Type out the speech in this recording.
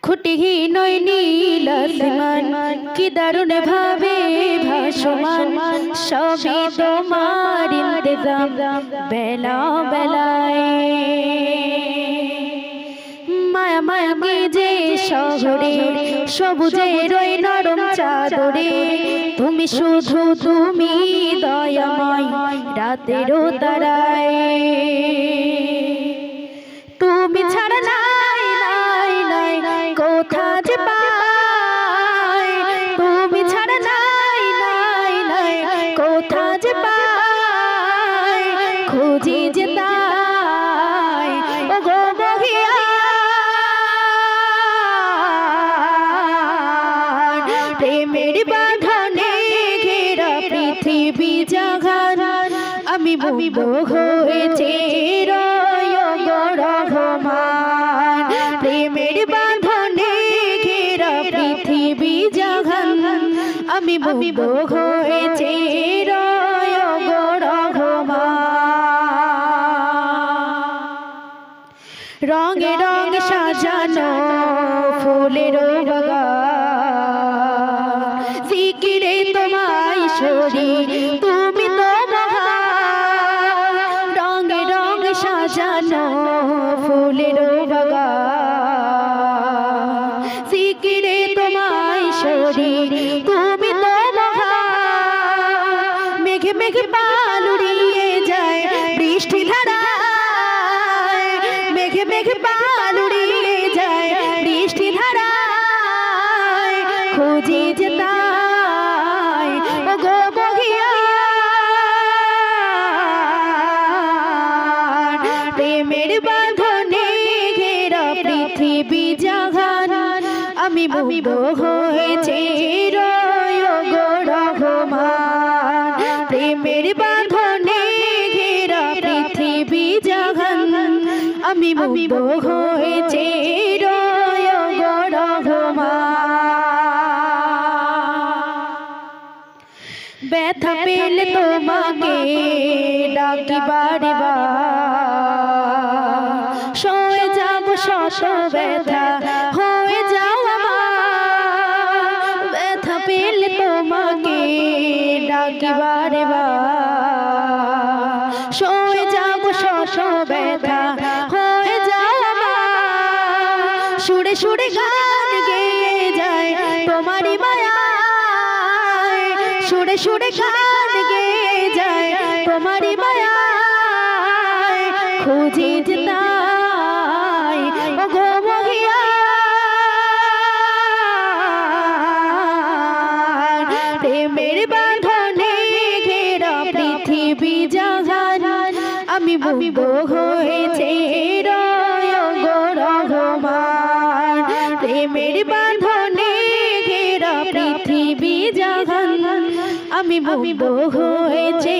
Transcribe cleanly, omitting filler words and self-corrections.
খুঁটিহীন ওই নীল আসমান কি দারুণ ভাবে ভাসমান, সবই তোমার ইন্তজাম বেলা বেলায়। মায়া মায়া যে শহরে সবুজের ওই নরম চাদরে, তুমি শুধু তুমি দয়াময় রাতেরও তারায়। তুমি ছাড়া নাই নাই নাই কোথা যে পাই, তুমি ছাড়া নাই নাই নাই কোথা যে পাই, খুঁজি যে তাই ও গো বহিয়া প্রেমের বাঁধনে ঘেরা পৃথিবী জাহান, আমি মুগ্ধ হয়েছি রহমান। প্রেমের বাঁধনে ঘেরা পৃথিবী জাহান, আমি মুগ্ধ হয়েছি রহমান। রঙে রঙে সাজানো ফুলের বাগান, জিকিরে তোমায় সরি তুমি তো মহান। রঙে রঙে সাজানো ফুলের বাগান, জিকিরে তোমায় সরি তুমি তো মহান। মেঘে মেঘে পাল উড়িয়ে যায় বৃষ্টি ধারায়, মেঘে মেঘে পাল উড়িয়ে যায় বৃষ্টি ধারায়, খুঁজি যে তাই ও গো বহিয়া প্রেমের বাঁধনে ঘেরা পৃথিবী জাহান, আমি মুগ্ধ হয়েছি রহমান। প্রেমের বাঁধনে ঘেরা পৃথিবী জাহান, আমি মুগ্ধ হয়েছি রহমান। ব্যথা পেলে তোমাকে ডাকি বারে বার, সয়ে যাব শত ব্যথা হয়ে যাও আমার। ব্যথা পেলে তোমাকে ডাকি বারে বার, সয়ে যাব শত ব্যথা হয়ে যাও আমার। সুরে সুরে গান গেয়ে যায় তোমারই মায়ায়, সুরে সুরে গান গেয়ে যায় তোমারই মায়ায়, খুঁজি যে তাই ও গো বহিয়া প্রেমের বাঁধনে ঘেরা পৃথিবী জাহান, আমি মুগ্ধ হয়েছি রহমান। প্রেমের বাঁধনে ঘেরা পৃথিবী জাহান, আমি মুগ্ধ হয়েছি